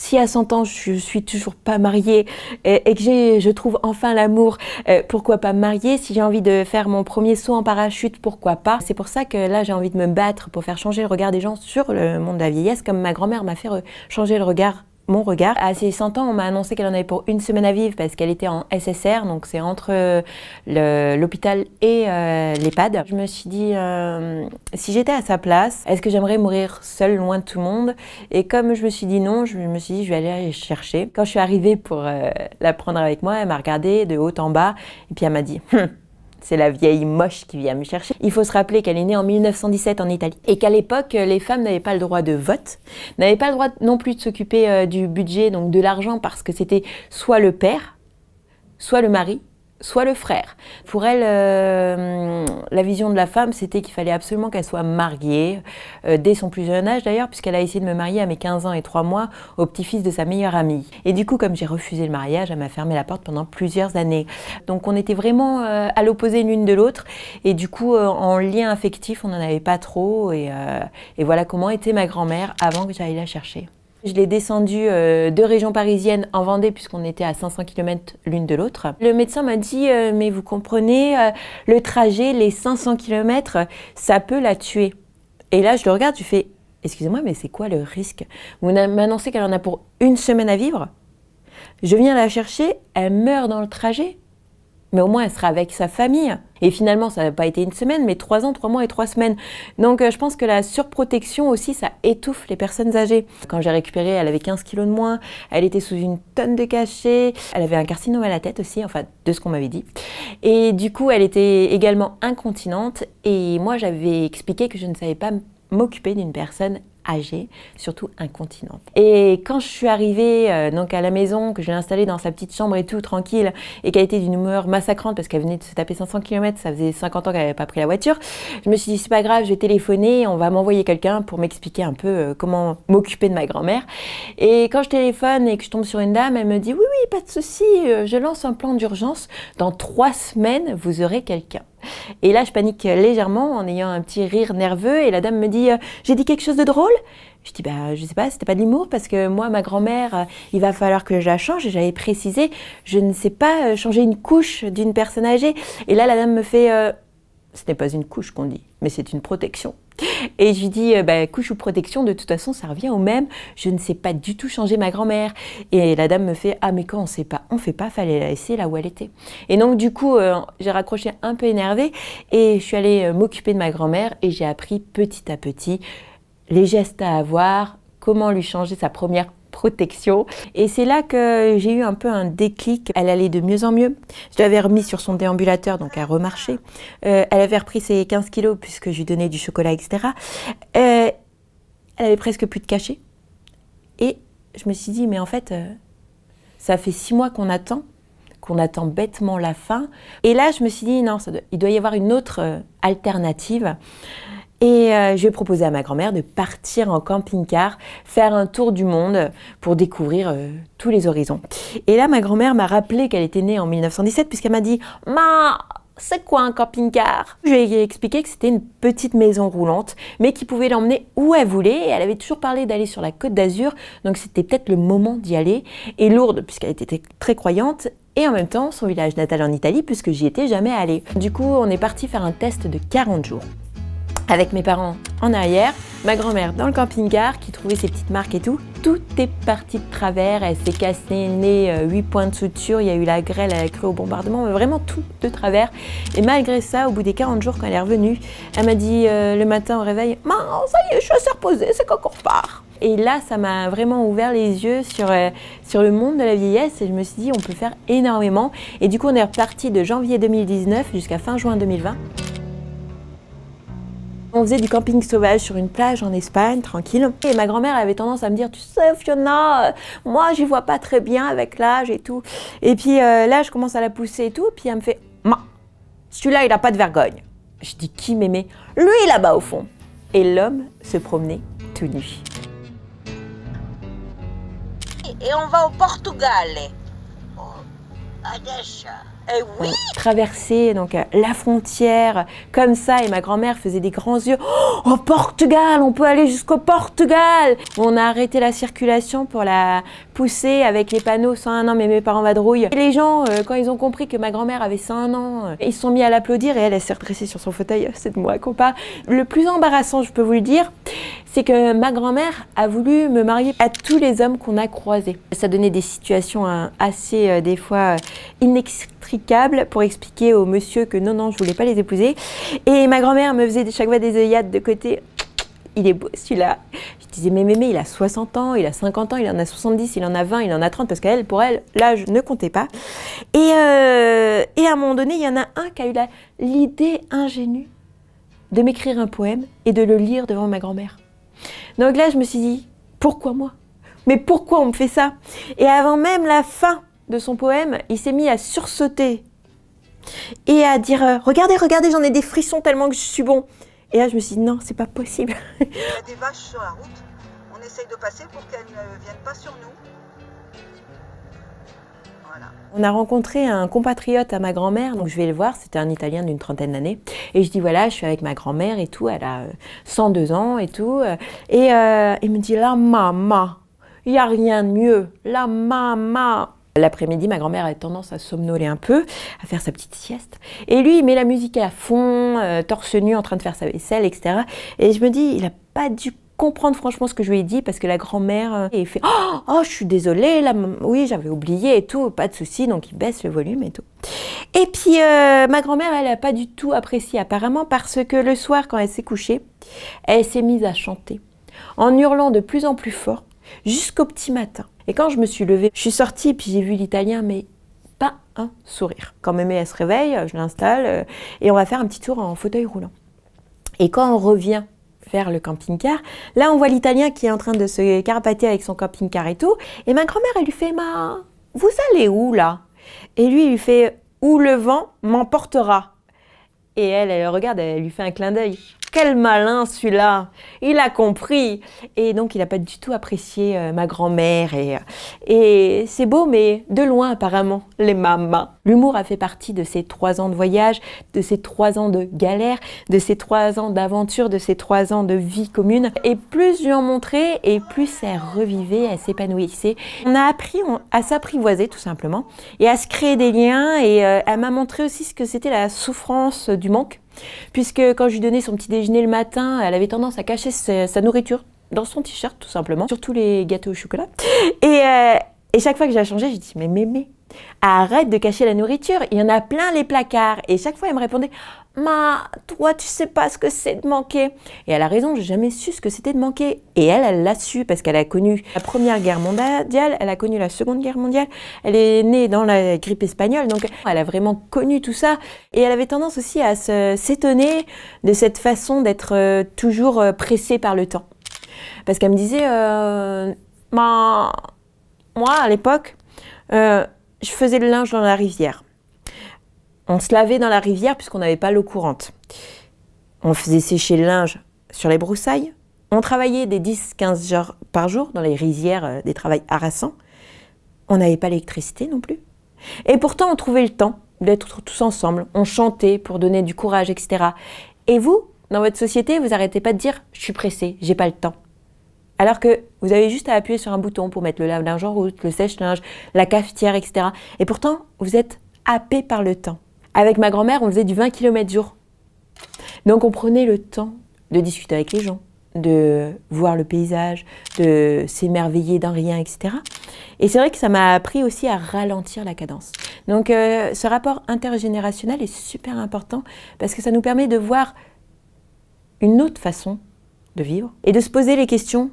si à 100 ans je suis toujours pas mariée et que je trouve enfin l'amour, pourquoi pas me marier? Si j'ai envie de faire mon premier saut en parachute, pourquoi pas? C'est pour ça que là j'ai envie de me battre pour faire changer le regard des gens sur le monde de la vieillesse, comme ma grand-mère m'a fait changer mon regard. À ses 100 ans, on m'a annoncé qu'elle en avait pour 1 semaine à vivre parce qu'elle était en SSR, donc c'est entre l'hôpital et l'EHPAD. Je me suis dit, si j'étais à sa place, est-ce que j'aimerais mourir seule, loin de tout le monde? Et comme je me suis dit non, je me suis dit je vais aller chercher. Quand je suis arrivée pour la prendre avec moi, elle m'a regardée de haut en bas et puis elle m'a dit c'est la vieille moche qui vient me chercher. Il faut se rappeler qu'elle est née en 1917 en Italie et qu'à l'époque, les femmes n'avaient pas le droit de vote, n'avaient pas le droit non plus de s'occuper du budget, donc de l'argent, parce que c'était soit le père, soit le mari, soit le frère. Pour elle, la vision de la femme, c'était qu'il fallait absolument qu'elle soit mariée, dès son plus jeune âge d'ailleurs, puisqu'elle a essayé de me marier à mes 15 ans et 3 mois au petit-fils de sa meilleure amie. Et du coup, comme j'ai refusé le mariage, elle m'a fermé la porte pendant plusieurs années. Donc on était vraiment à l'opposé l'une de l'autre, et du coup, en lien affectif, on n'en avait pas trop, et voilà comment était ma grand-mère avant que j'aille la chercher. Je l'ai descendue de région parisienne en Vendée puisqu'on était à 500 km l'une de l'autre. Le médecin m'a dit mais vous comprenez, le trajet, les 500 km, ça peut la tuer. Et là je le regarde, je fais excusez-moi mais c'est quoi le risque? Vous m'annoncez qu'elle en a pour 1 semaine à vivre. Je viens la chercher, elle meurt dans le trajet. Mais au moins, elle sera avec sa famille. Et finalement, ça n'a pas été 1 semaine, mais 3 ans, 3 mois et 3 semaines. Donc, je pense que la surprotection aussi, ça étouffe les personnes âgées. Quand j'ai récupéré, elle avait 15 kilos de moins. Elle était sous 1 tonne de cachets. Elle avait un carcinome à la tête aussi, enfin, de ce qu'on m'avait dit. Et du coup, elle était également incontinente. Et moi, j'avais expliqué que je ne savais pas m'occuper d'une personne âgée, surtout incontinente. Et quand je suis arrivée donc à la maison, que je l'ai installée dans sa petite chambre et tout, tranquille, et qu'elle était d'une humeur massacrante parce qu'elle venait de se taper 500 km, ça faisait 50 ans qu'elle n'avait pas pris la voiture, je me suis dit c'est pas grave, je vais téléphoner, on va m'envoyer quelqu'un pour m'expliquer un peu comment m'occuper de ma grand-mère. Et quand je téléphone et que je tombe sur une dame, elle me dit oui, pas de souci, je lance un plan d'urgence, dans 3 semaines, vous aurez quelqu'un. Et là, je panique légèrement en ayant un petit rire nerveux et la dame me dit « J'ai dit quelque chose de drôle ?» Je dis « Je sais pas, c'était pas de l'humour parce que moi, ma grand-mère, il va falloir que je la change. » Et j'avais précisé « Je ne sais pas changer une couche d'une personne âgée. » Et là, la dame me fait « Ce n'est pas une couche qu'on dit, mais c'est une protection. » Et je lui dis, couche ou protection, de toute façon, ça revient au même. Je ne sais pas du tout changer ma grand-mère. Et la dame me fait, mais quand on ne sait pas, on ne fait pas, fallait la laisser là où elle était. Et donc, du coup, j'ai raccroché un peu énervée et je suis allée m'occuper de ma grand-mère et j'ai appris petit à petit les gestes à avoir, comment lui changer sa première protection. Et c'est là que j'ai eu un peu un déclic. Elle allait de mieux en mieux. Je l'avais remis sur son déambulateur, donc elle remarchait. Elle avait repris ses 15 kilos puisque je lui donnais du chocolat, etc. Elle avait presque plus de cachets. Et je me suis dit, mais en fait, ça fait 6 mois qu'on attend bêtement la fin. Et là, je me suis dit, non, il doit y avoir une autre alternative. Et je vais proposer à ma grand-mère de partir en camping-car, faire un tour du monde pour découvrir tous les horizons. Et là, ma grand-mère m'a rappelé qu'elle était née en 1917 puisqu'elle m'a dit « Ma, c'est quoi un camping-car ?» Je lui ai expliqué que c'était une petite maison roulante, mais qui pouvait l'emmener où elle voulait. Et elle avait toujours parlé d'aller sur la Côte d'Azur, donc c'était peut-être le moment d'y aller. Et Lourdes, puisqu'elle était très croyante, et en même temps son village natal en Italie, puisque j'y étais jamais allée. Du coup, on est parti faire un test de 40 jours. Avec mes parents en arrière, ma grand-mère dans le camping-car qui trouvait ses petites marques et tout. Tout est parti de travers, elle s'est cassé le nez, 8 points de suture, il y a eu la grêle, elle a cru au bombardement, mais vraiment tout de travers. Et malgré ça, au bout des 40 jours, quand elle est revenue, elle m'a dit le matin au réveil « Maman, ça y est, je suis assez reposée, c'est quand qu'on repart ?» Et là, ça m'a vraiment ouvert les yeux sur le monde de la vieillesse et je me suis dit on peut faire énormément. Et du coup, on est reparti de janvier 2019 jusqu'à fin juin 2020. On faisait du camping sauvage sur une plage en Espagne, tranquille. Et ma grand-mère avait tendance à me dire « Tu sais, Fiona, moi, j'y vois pas très bien avec l'âge et tout. » Et puis là, je commence à la pousser et tout. Puis elle me fait « Ma, celui-là, il a pas de vergogne. » Je dis « Qui, mémé ?»« Lui, là-bas, au fond. » Et l'homme se promenait tout nu. E on va au Portugal. Adesso Eh oui. Traverser donc la frontière comme ça, et ma grand-mère faisait des grands yeux. Oh, au Portugal, on peut aller jusqu'au Portugal. On a arrêté la circulation pour la pousser avec les panneaux 101 ans, mais mes parents vadrouillent. Et les gens, quand ils ont compris que ma grand-mère avait 101 ans, ils se sont mis à l'applaudir et elle s'est redressée sur son fauteuil. C'est de moi qu'on parle. Le plus embarrassant, je peux vous le dire, c'est que ma grand-mère a voulu me marier à tous les hommes qu'on a croisés. Ça donnait des situations assez, des fois, inextricables pour expliquer au monsieur que non, je voulais pas les épouser. Et ma grand-mère me faisait chaque fois des œillades de côté. Il est beau celui-là. Je disais, mais mémé, il a 60 ans, il a 50 ans, il en a 70, il en a 20, il en a 30, parce qu'elle, pour elle, l'âge ne comptait pas. Et à un moment donné, il y en a un qui a eu l'idée ingénue de m'écrire un poème et de le lire devant ma grand-mère. Donc là, je me suis dit, pourquoi moi? Mais pourquoi on me fait ça? Et avant même la fin de son poème, il s'est mis à sursauter et à dire, regardez, j'en ai des frissons tellement que je suis bon. Et là, je me suis dit, non, c'est pas possible. Il y a des vaches sur la route, on essaye de passer pour qu'elles ne viennent pas sur nous. Voilà. On a rencontré un compatriote à ma grand-mère, donc je vais le voir, c'était un Italien d'une 30aine d'années. Et je dis, voilà, je suis avec ma grand-mère et tout, elle a 102 ans et tout. Et il me dit, la maman, il n'y a rien de mieux, la maman. L'après-midi, ma grand-mère a tendance à somnoler un peu, à faire sa petite sieste. Et lui, il met la musique à fond, torse nu, en train de faire sa vaisselle, etc. Et je me dis, il n'a pas dû comprendre franchement ce que je lui ai dit, parce que la grand-mère, il fait « Oh, je suis désolée, là, oui, j'avais oublié et tout, pas de souci. » Donc, il baisse le volume et tout. Et puis, ma grand-mère, elle n'a pas du tout apprécié, apparemment, parce que le soir, quand elle s'est couchée, elle s'est mise à chanter, en hurlant de plus en plus fort, jusqu'au petit matin. Et quand je me suis levée, je suis sortie, puis j'ai vu l'Italien, mais pas un sourire. Quand mémé, elle se réveille, je l'installe, et on va faire un petit tour en fauteuil roulant. Et quand on revient vers le camping-car, là, on voit l'Italien qui est en train de se carapater avec son camping-car et tout, et ma grand-mère, elle lui fait « Ma, vous allez où, là ?» Et lui, il lui fait « Où le vent m'emportera ?» Et elle regarde, elle lui fait un clin d'œil. Quel malin celui-là, il a compris. Et donc il n'a pas du tout apprécié ma grand-mère. Et c'est beau, mais de loin apparemment, les mamas. L'humour a fait partie de ces 3 ans de voyage, de ces 3 ans de galère, de ces 3 ans d'aventure, de ces 3 ans de vie commune. Et plus je lui en montrais, et plus elle revivait, elle s'épanouissait. On a appris à s'apprivoiser tout simplement, et à se créer des liens. Et elle m'a montré aussi ce que c'était la souffrance du manque. Puisque quand je lui donnais son petit déjeuner le matin, elle avait tendance à cacher sa nourriture dans son t-shirt tout simplement, surtout les gâteaux au chocolat. Et chaque fois que je la changeais, je dis mais mémé, arrête de cacher la nourriture, il y en a plein les placards. Et chaque fois elle me répondait Ma, toi tu sais pas ce que c'est de manquer. Et elle a raison, j'ai jamais su ce que c'était de manquer. Et elle l'a su parce qu'elle a connu la Première Guerre mondiale, elle a connu la Seconde Guerre mondiale, elle est née dans la grippe espagnole, donc elle a vraiment connu tout ça. Et elle avait tendance aussi à s'étonner de cette façon d'être toujours pressée par le temps. Parce qu'elle me disait, moi à l'époque, je faisais le linge dans la rivière. On se lavait dans la rivière puisqu'on n'avait pas l'eau courante. On faisait sécher le linge sur les broussailles. On travaillait des 10-15 heures par jour dans les rizières, des travails harassants. On n'avait pas l'électricité non plus. Et pourtant, on trouvait le temps d'être tous ensemble. On chantait pour donner du courage, etc. Et vous, dans votre société, vous n'arrêtez pas de dire « je suis pressée, j'ai pas le temps ». Alors que vous avez juste à appuyer sur un bouton pour mettre le lave-linge en route, le sèche-linge, la cafetière, etc. Et pourtant, vous êtes happé par le temps. Avec ma grand-mère, on faisait du 20 km jour. Donc on prenait le temps de discuter avec les gens, de voir le paysage, de s'émerveiller d'un rien, etc. Et c'est vrai que ça m'a appris aussi à ralentir la cadence. Donc ce rapport intergénérationnel est super important parce que ça nous permet de voir une autre façon de vivre et de se poser les questions.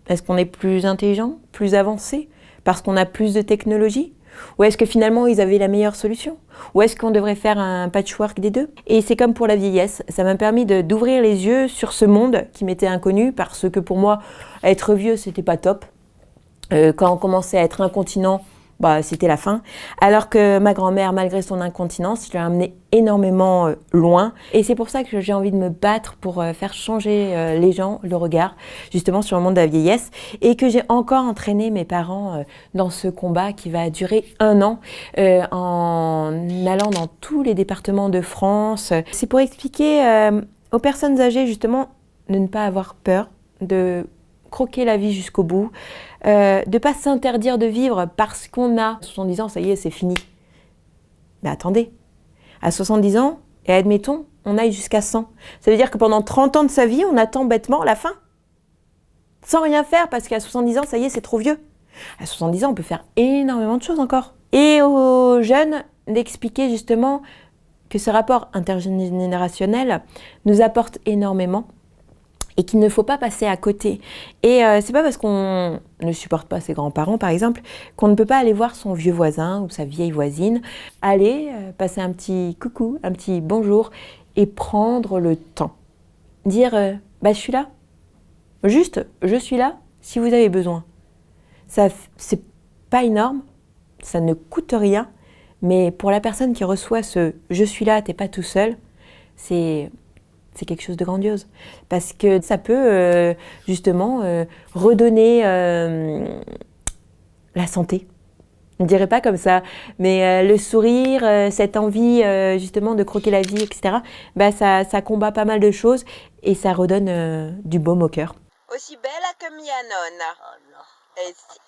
Est-ce qu'on est plus intelligent, plus avancé, parce qu'on a plus de technologie? Ou est-ce que finalement ils avaient la meilleure solution? Ou est-ce qu'on devrait faire un patchwork des deux? Et c'est comme pour la vieillesse, ça m'a permis d'ouvrir les yeux sur ce monde qui m'était inconnu, parce que pour moi, être vieux, c'était pas top. Quand on commençait à être incontinent, bah, c'était la fin. Alors que ma grand-mère, malgré son incontinence, je l'ai amenée énormément loin. Et c'est pour ça que j'ai envie de me battre pour faire changer les gens, le regard, justement sur le monde de la vieillesse. Et que j'ai encore entraîné mes parents dans ce combat qui va durer 1 an en allant dans tous les départements de France. C'est pour expliquer aux personnes âgées, justement, de ne pas avoir peur, de croquer la vie jusqu'au bout, de ne pas s'interdire de vivre parce qu'on a 70 ans, ça y est, c'est fini. Mais attendez, à 70 ans, et admettons, on aille jusqu'à 100. Ça veut dire que pendant 30 ans de sa vie, on attend bêtement la fin. Sans rien faire parce qu'à 70 ans, ça y est, c'est trop vieux. À 70 ans, on peut faire énormément de choses encore. Et aux jeunes, d'expliquer justement que ce rapport intergénérationnel nous apporte énormément et qu'il ne faut pas passer à côté. Et c'est pas parce qu'on ne supporte pas ses grands-parents, par exemple, qu'on ne peut pas aller voir son vieux voisin ou sa vieille voisine, aller passer un petit coucou, un petit bonjour et prendre le temps. Dire bah, je suis là. Juste, je suis là si vous avez besoin. Ça, c'est pas énorme, ça ne coûte rien, mais pour la personne qui reçoit ce « je suis là, t'es pas tout seul », c'est quelque chose de grandiose. Parce que ça peut justement redonner la santé. Je ne dirais pas comme ça, mais le sourire, cette envie justement de croquer la vie, etc., bah, ça combat pas mal de choses et ça redonne du baume au cœur. Aussi belle que Mianon. Oh non. Et si...